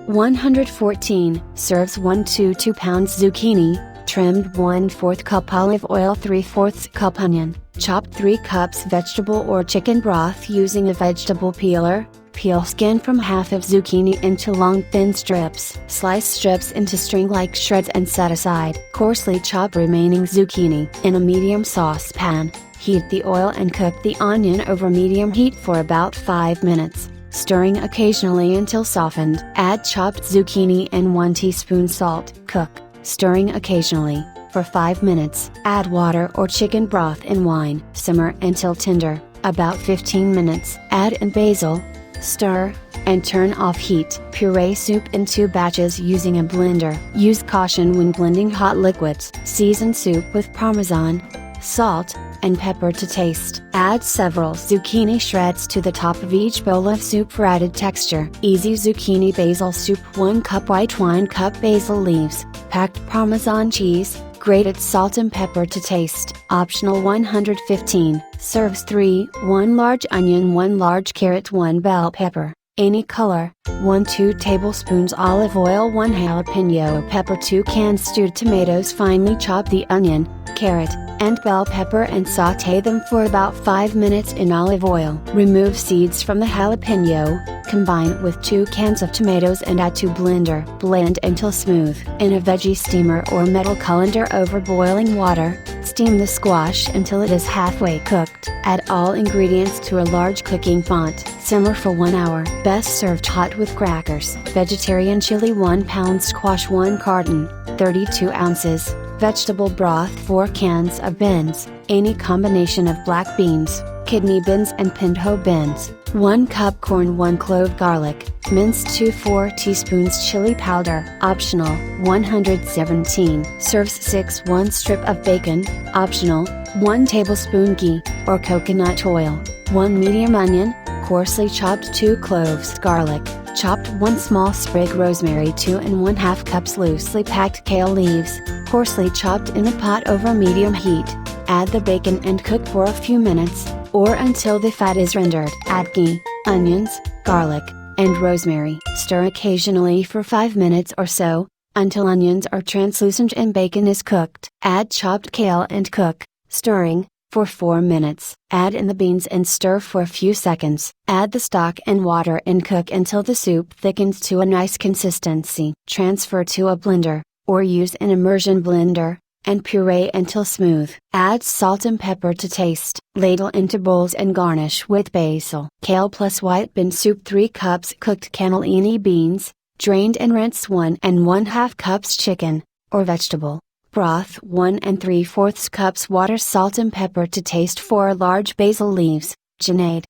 114 serves 1 to 2 pounds zucchini, trimmed 1/4 cup olive oil, 3/4 cup onion, chopped 3 cups vegetable or chicken broth using a vegetable peeler. Peel skin from half of zucchini into long thin strips. Slice strips into string-like shreds and set aside. Coarsely chop remaining zucchini. In a medium saucepan, heat the oil and cook the onion over medium heat for about 5 minutes, stirring occasionally until softened. Add chopped zucchini and 1 teaspoon salt. Cook, stirring occasionally, for 5 minutes. Add water or chicken broth and wine. Simmer until tender, about 15 minutes. Add in basil. Stir, and turn off heat. Puree soup in 2 batches using a blender. Use caution when blending hot liquids. Season soup with Parmesan, salt, and pepper to taste. Add several zucchini shreds to the top of each bowl of soup for added texture. Easy zucchini basil soup, 1 cup white wine, cup basil leaves, packed Parmesan cheese, grated salt and pepper to taste. Optional. 115 serves 3, 1 large onion, 1 large carrot, 1 bell pepper, any color, 2 tablespoons olive oil, 1 jalapeno pepper, 2 canned stewed tomatoes. Finely chop the onion, carrot, and bell pepper and sauté them for about 5 minutes in olive oil. Remove seeds from the jalapeno, combine with 2 cans of tomatoes and add to blender. Blend until smooth. In a veggie steamer or metal colander over boiling water, steam the squash until it is halfway cooked. Add all ingredients to a large cooking pot. Simmer for 1 hour. Best served hot with crackers. Vegetarian chili, 1 pound squash, 1 carton, 32 ounces. Vegetable broth, 4 cans of beans, any combination of black beans, kidney beans and pinto beans, 1 cup corn, 1 clove garlic, minced 4 teaspoons chili powder. Optional. 117 serves 6, 1 strip of bacon. Optional. 1 tablespoon ghee, or coconut oil, 1 medium onion, coarsely chopped 2 cloves garlic, chopped 1 small sprig rosemary, 2 1/2 cups loosely packed kale leaves, coarsely chopped in a pot over medium heat. Add the bacon and cook for a few minutes, or until the fat is rendered. Add ghee, onions, garlic, and rosemary. Stir occasionally for 5 minutes or so, until onions are translucent and bacon is cooked. Add chopped kale and cook, stirring, for 4 minutes. Add in the beans and stir for a few seconds. Add the stock and water and cook until the soup thickens to a nice consistency. Transfer to a blender, or use an immersion blender, and puree until smooth. Add salt and pepper to taste. Ladle into bowls and garnish with basil. Kale plus white bean soup, 3 cups cooked cannellini beans, drained and rinsed. 1 1/2 cups chicken, or vegetable broth, 1 3/4 cups water, salt and pepper to taste. 4 large basil leaves, junaid.